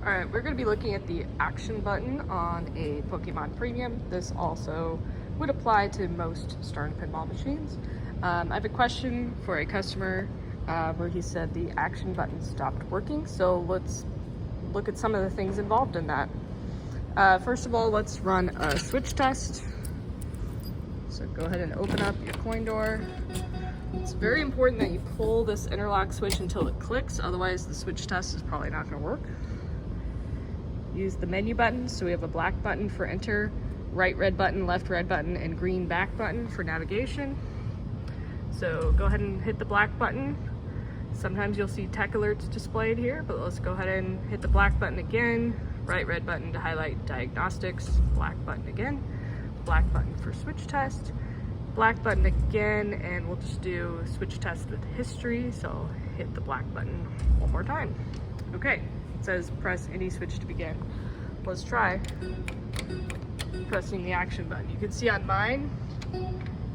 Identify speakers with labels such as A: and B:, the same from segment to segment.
A: Alright, we're going to be looking at the action button on a Pokemon Premium. This also would apply to most Stern pinball machines. I have a question for a customer where he said the action button stopped working, so let's look at some of the things involved in that. First of all, let's run a switch test. So go ahead and open up your coin door. It's very important that you pull this interlock switch until it clicks, otherwise the switch test is probably not going to work. Use the menu button, so we have a black button for enter, right red button, left red button, and green back button for navigation. So go ahead and hit the black button. Sometimes you'll see tech alerts displayed here, but let's go ahead and hit the black button again, right red button to highlight diagnostics, black button again, black button for switch test, black button again, and we'll just do switch test with history, so hit the black button one more time. Okay. It says press any switch to begin. Let's try pressing the action button. You can see on mine,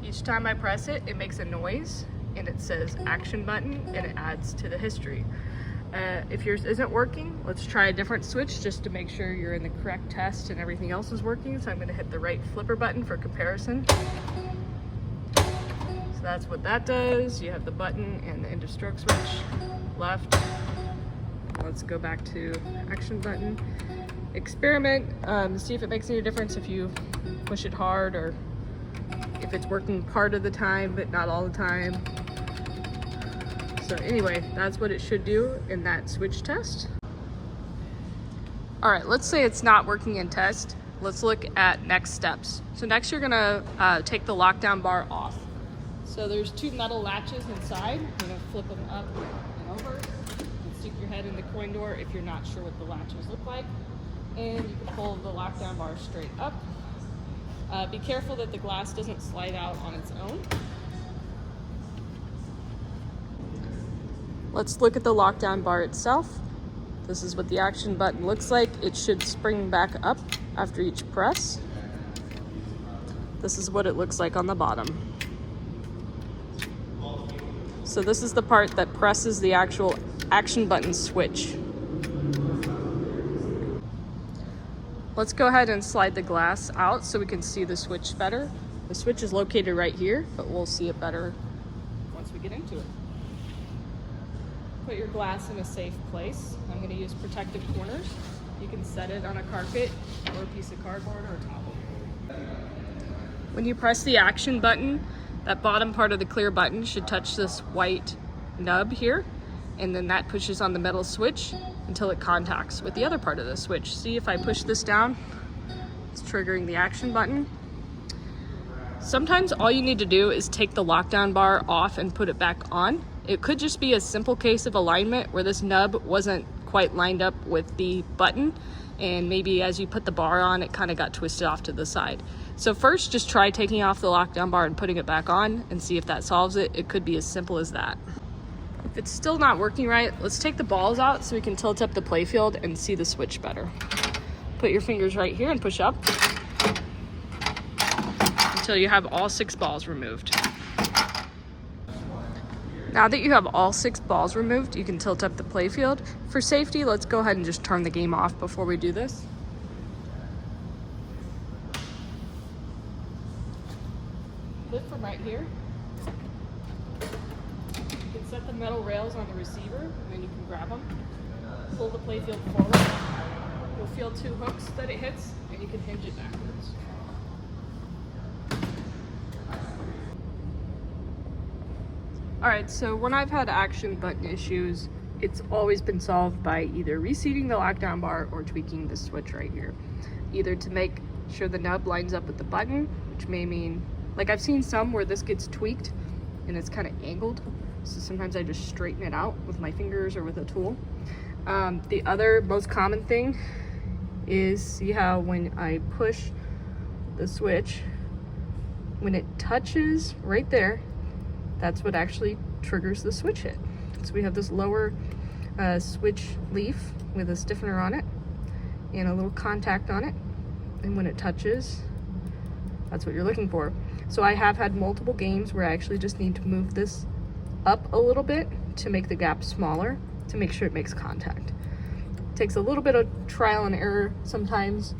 A: each time I press it, it makes a noise and it says action button and it adds to the history. If yours isn't working, let's try a different switch just to make sure you're in the correct test and everything else is working. So I'm going to hit the right flipper button for comparison. So that's what that does. You have the button and the end of stroke switch, left. Let's go back to action button. Experiment, see if it makes any difference if you push it hard or if it's working part of the time but not all the time. So anyway, that's what it should do in that switch test. All right, let's say it's not working in test. Let's look at next steps. So next you're gonna take the lockdown bar off. So there's two metal latches inside. You're gonna flip them up and over. Stick your head in the coin door if you're not sure what the latches look like, and you can pull the lockdown bar straight up. Be careful that the glass doesn't slide out on its own. Let's look at the lockdown bar itself. This is what the action button looks like. It should spring back up after each press. This is what it looks like on the bottom. So this is the part that presses the actual action button switch. Let's go ahead and slide the glass out so we can see the switch better. The switch is located right here, but we'll see it better once we get into it. Put your glass in a safe place. I'm going to use protective corners. You can set it on a carpet or a piece of cardboard or a towel. When you press the action button, that bottom part of the clear button should touch this white nub here, and then that pushes on the metal switch until it contacts with the other part of the switch. See, if I push this down, it's triggering the action button. Sometimes all you need to do is take the lockdown bar off and put it back on. It could just be a simple case of alignment where this nub wasn't quite lined up with the button, and maybe as you put the bar on, it kind of got twisted off to the side. So first, just try taking off the lockdown bar and putting it back on and see if that solves it. It could be as simple as that. If it's still not working right, let's take the balls out so we can tilt up the playfield and see the switch better. Put your fingers right here and push up until you have all 6 balls removed. Now that you have all 6 balls removed, you can tilt up the playfield. For safety, let's go ahead and just turn the game off before we do this. Lift from right here. You can set the metal rails on the receiver, and then you can grab them. Pull the playfield forward. You'll feel 2 hooks that it hits, and you can hinge it backwards. Alright, so when I've had action button issues, it's always been solved by either reseating the lockdown bar or tweaking the switch right here. Either to make sure the nub lines up with the button, which may mean, like I've seen some where this gets tweaked and it's kind of angled, so sometimes I just straighten it out with my fingers or with a tool. The other most common thing is, see how when I push the switch, when it touches right there, that's what actually triggers the switch hit. So we have this lower switch leaf with a stiffener on it and a little contact on it, and when it touches, that's what you're looking for. So I have had multiple games where I actually just need to move this up a little bit to make the gap smaller to make sure it makes contact. Takes a little bit of trial and error sometimes.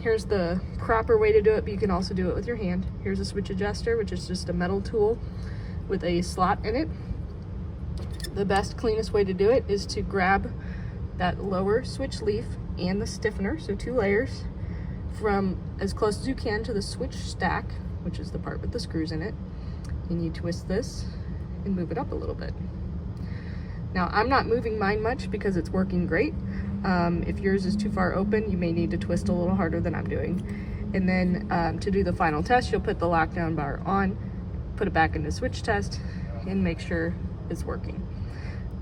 A: Here's the proper way to do it, but you can also do it with your hand. Here's a switch adjuster, which is just a metal tool with a slot in it. The best, cleanest way to do it is to grab that lower switch leaf and the stiffener, so 2 layers, from as close as you can to the switch stack, which is the part with the screws in it, and you twist this and move it up a little bit. Now, I'm not moving mine much because it's working great. If yours is too far open, you may need to twist a little harder than I'm doing. And then to do the final test, you'll put the lockdown bar on, put it back into switch test, and make sure it's working.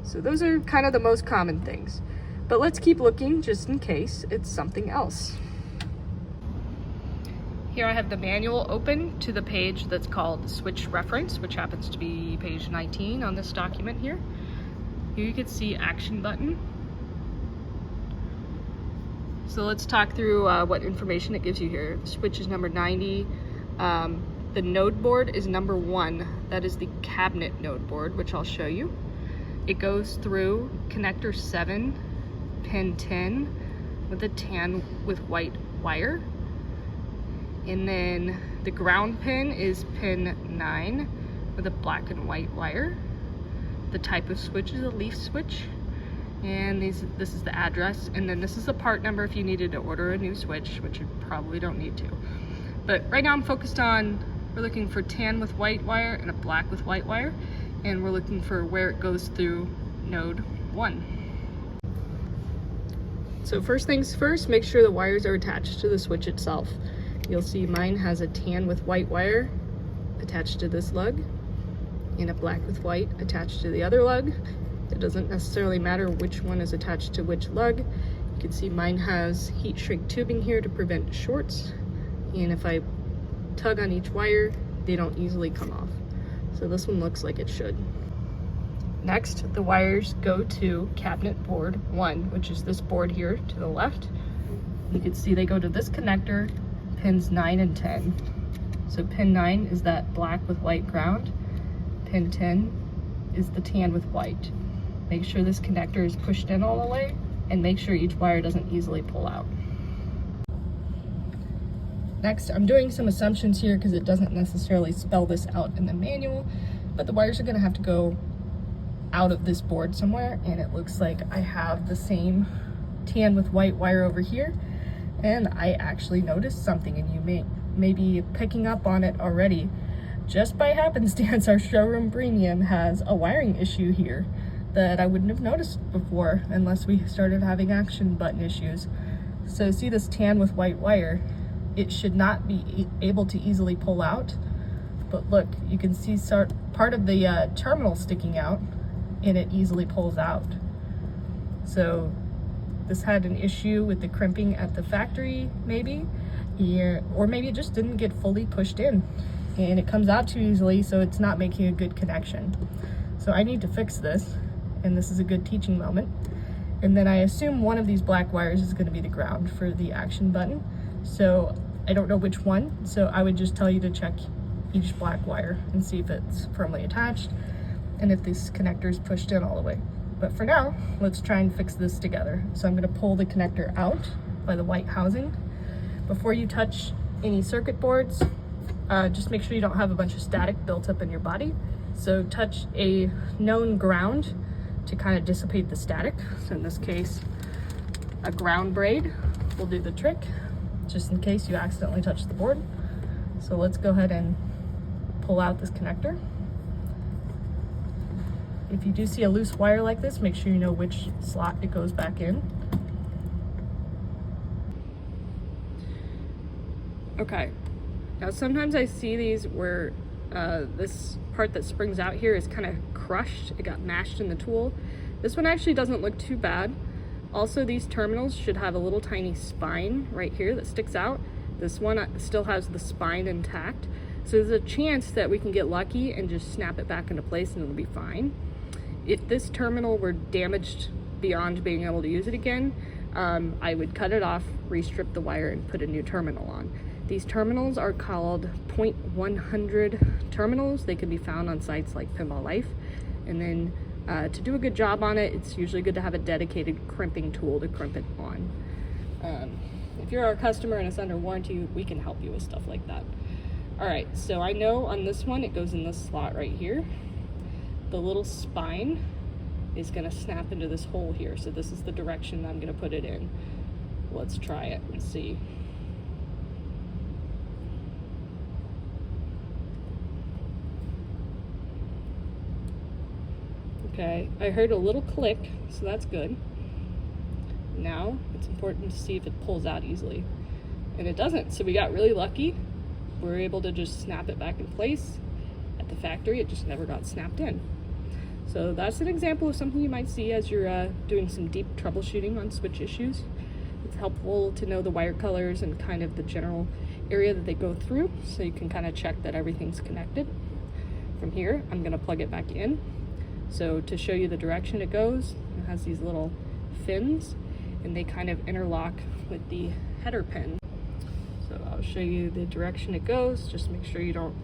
A: So those are kind of the most common things. But let's keep looking just in case it's something else. Here I have the manual open to the page that's called Switch Reference, which happens to be page 19 on this document here. Here you can see action button. So let's talk through what information it gives you here. The switch is number 90. The node board is number 1. That is the cabinet node board, which I'll show you. It goes through connector 7, pin 10, with a tan with white wire. And then the ground pin is pin 9 with a black and white wire. The type of switch is a leaf switch. And this is the address, and then this is the part number if you needed to order a new switch, which you probably don't need to. But right now I'm focused on, we're looking for tan with white wire and a black with white wire, and we're looking for where it goes through node 1. So first things first, make sure the wires are attached to the switch itself. You'll see mine has a tan with white wire attached to this lug, and a black with white attached to the other lug. It doesn't necessarily matter which one is attached to which lug. You can see mine has heat shrink tubing here to prevent shorts, and if I tug on each wire, they don't easily come off. So this one looks like it should. Next, the wires go to cabinet board 1, which is this board here to the left. You can see they go to this connector, pins 9 and 10. So pin 9 is that black with white ground. Pin 10 is the tan with white. Make sure this connector is pushed in all the way, and make sure each wire doesn't easily pull out. Next, I'm doing some assumptions here because it doesn't necessarily spell this out in the manual, but the wires are going to have to go out of this board somewhere, and it looks like I have the same tan with white wire over here, and I actually noticed something, and you may be picking up on it already. Just by happenstance, our showroom premium has a wiring issue here that I wouldn't have noticed before unless we started having action button issues. So see this tan with white wire? It should not be able to easily pull out, but look, you can see part of the terminal sticking out, and it easily pulls out. So this had an issue with the crimping at the factory maybe, or maybe it just didn't get fully pushed in and it comes out too easily, so it's not making a good connection. So I need to fix this, and this is a good teaching moment. And then I assume one of these black wires is going to be the ground for the action button. So I don't know which one, so I would just tell you to check each black wire and see if it's firmly attached and if this connector is pushed in all the way. But for now, let's try and fix this together. So I'm going to pull the connector out by the white housing. Before you touch any circuit boards, just make sure you don't have a bunch of static built up in your body. So touch a known ground to kind of dissipate the static. So in this case, a ground braid will do the trick, just in case you accidentally touch the board. So let's go ahead and pull out this connector. If you do see a loose wire like this, make sure you know which slot it goes back in. Okay, now sometimes I see these where this part that springs out here is kind of crushed. It got mashed in the tool. This one actually doesn't look too bad. Also, these terminals should have a little tiny spine right here that sticks out. This one still has the spine intact. So there's a chance that we can get lucky and just snap it back into place and it'll be fine. If this terminal were damaged beyond being able to use it again, I would cut it off, restrip the wire, and put a new terminal on. These terminals are called 0.100 terminals. They can be found on sites like Pinball Life. And then To do a good job on it, it's usually good to have a dedicated crimping tool to crimp it on. If you're our customer and it's under warranty, we can help you with stuff like that. All right, so I know on this one, it goes in this slot right here. The little spine is gonna snap into this hole here. So this is the direction I'm gonna put it in. Let's try it and see. Okay, I heard a little click, so that's good. Now, it's important to see if it pulls out easily. And it doesn't, so we got really lucky. We're able to just snap it back in place. At the factory, it just never got snapped in. So that's an example of something you might see as you're doing some deep troubleshooting on switch issues. It's helpful to know the wire colors and kind of the general area that they go through, so you can kind of check that everything's connected. From here, I'm gonna plug it back in. So to show you the direction it goes, it has these little fins, and they kind of interlock with the header pin. So I'll show you the direction it goes. Just make sure you don't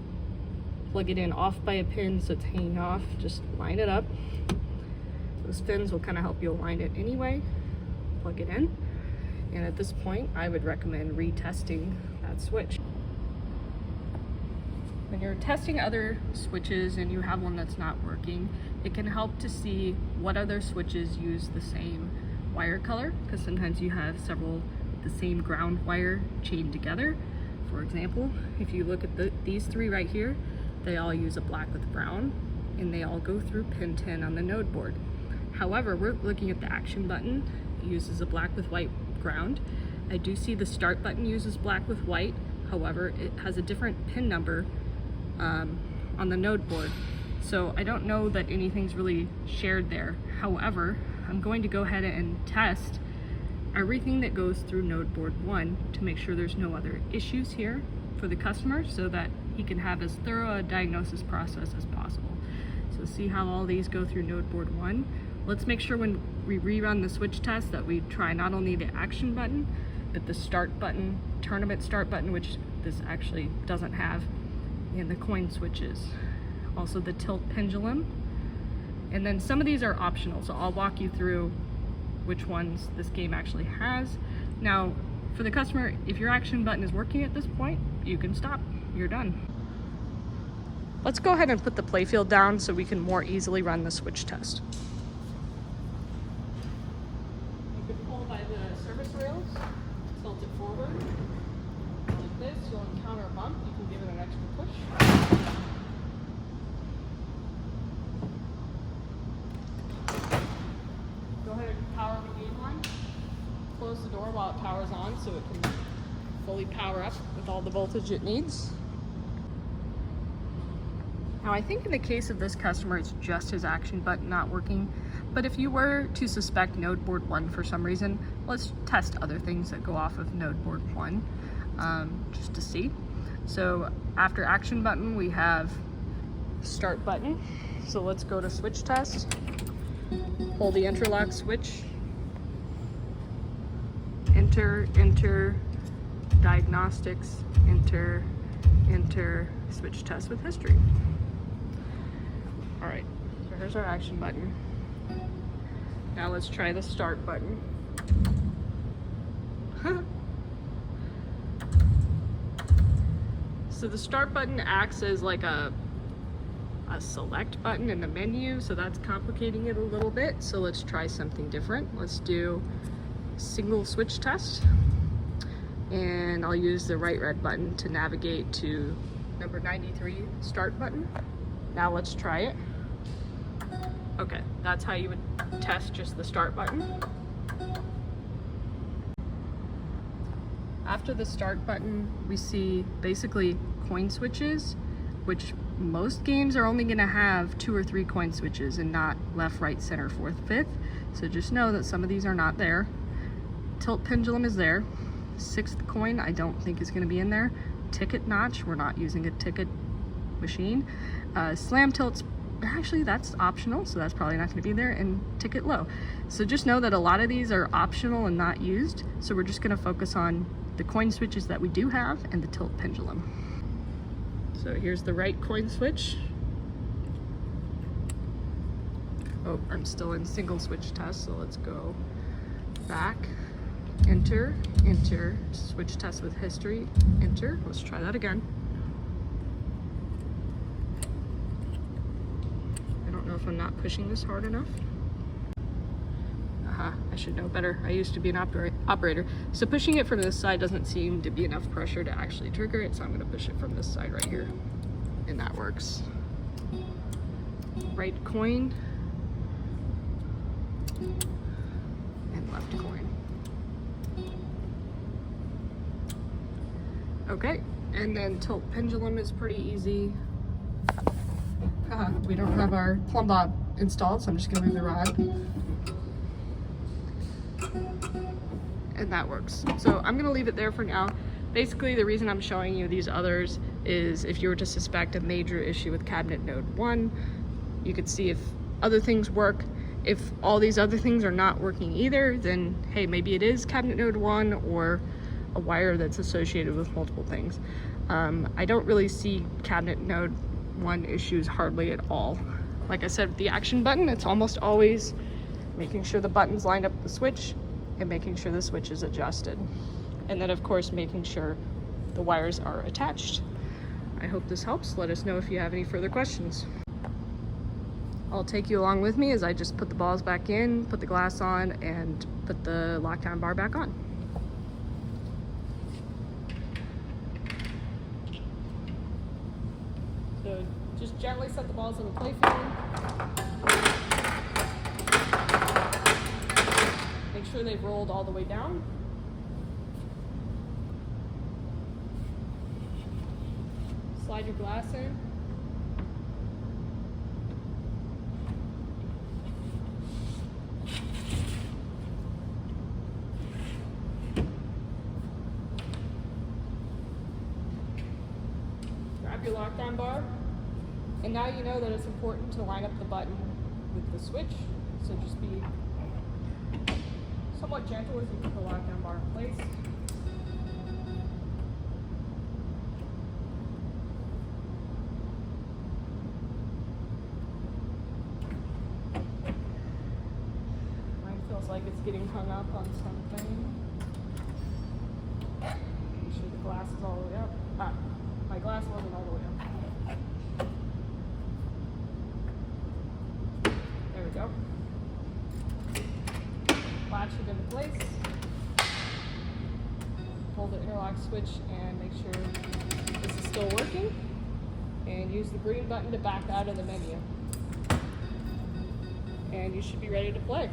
A: plug it in off by a pin so it's hanging off. Just line it up. Those fins will kind of help you align it anyway. Plug it in. And at this point, I would recommend retesting that switch. When you're testing other switches and you have one that's not working, it can help to see what other switches use the same wire color, because sometimes you have several the same ground wire chained together. For example, if you look at these three right here, they all use a black with brown, and they all go through pin 10 on the node board. However, we're looking at the action button. It uses a black with white ground. I do see the start button uses black with white. However, it has a different pin number on the node board. So I don't know that anything's really shared there. However, I'm going to go ahead and test everything that goes through node board 1 to make sure there's no other issues here for the customer, so that he can have as thorough a diagnosis process as possible. So see how all these go through node board 1. Let's make sure when we rerun the switch test that we try not only the action button, but the start button, tournament start button, which this actually doesn't have, and the coin switches. Also the tilt pendulum. And then some of these are optional, so I'll walk you through which ones this game actually has. Now, for the customer, if your action button is working at this point, you can stop. You're done. Let's go ahead and put the playfield down so we can more easily run the switch test. You can pull by the service rails, tilt it forward. Like this, you'll encounter a bump. You can give it an extra push. Go ahead and power the game on. Close the door while it powers on so it can fully power up with all the voltage it needs. Now I think in the case of this customer, it's just his action button not working. But if you were to suspect node board 1 for some reason, let's test other things that go off of node board 1 just to see. So after action button, we have start button. So let's go to switch test. Pull the interlock switch. Enter, diagnostics, enter, switch test with history. All right, so here's our action button. Now let's try the start button. So the start button acts as like a select button in the menu, so that's complicating it a little bit. So let's try something different. Let's do single switch test. And I'll use the right red button to navigate to number 93 start button. Now let's try it. Okay, that's how you would test just the start button. After the start button, we see basically coin switches, which most games are only gonna have 2 or 3 coin switches and not left, right, center, 4th, 5th. So just know that some of these are not there. Tilt pendulum is there. 6th coin I don't think is going to be in there. Ticket notch, we're not using a ticket machine. Slam tilts, actually that's optional, so that's probably not going to be there. And ticket low. So just know that a lot of these are optional and not used, so we're just going to focus on the coin switches that we do have and the tilt pendulum. So here's the right coin switch. Oh, I'm still in single switch test, so let's go back, enter, enter, switch test with history, enter. Let's try that again. I don't know if I'm not pushing this hard enough. I should know better. I used to be an operator. So pushing it from this side doesn't seem to be enough pressure to actually trigger it, so I'm gonna push it from this side right here, and that works. Right coin, and left coin. Okay, and then tilt pendulum is pretty easy. We don't have our plumb bob installed, so I'm just gonna move the rod. And that works. So I'm gonna leave it there for now. Basically, the reason I'm showing you these others is if you were to suspect a major issue with cabinet node 1, you could see if other things work. If all these other things are not working either, then hey, maybe it is cabinet node 1 or a wire that's associated with multiple things. I don't really see cabinet node 1 issues hardly at all. Like I said, with the action button, it's almost always making sure the buttons line up with the switch and making sure the switch is adjusted. And then of course, making sure the wires are attached. I hope this helps. Let us know if you have any further questions. I'll take you along with me as I just put the balls back in, put the glass on, and put the lockdown bar back on. So just gently set the balls in the play frame. Make sure they've rolled all the way down. Slide your glass in. Grab your lockdown bar. And now you know that it's important to line up the button with the switch. So just be somewhat gentle as you put the lockdown bar in place. Mine feels like it's getting hung up on something. Make sure the glass is all the way up. My glass wasn't all the way up. There we go. Latch it into place, pull the interlock switch and make sure this is still working, and use the green button to back out of the menu. And you should be ready to play.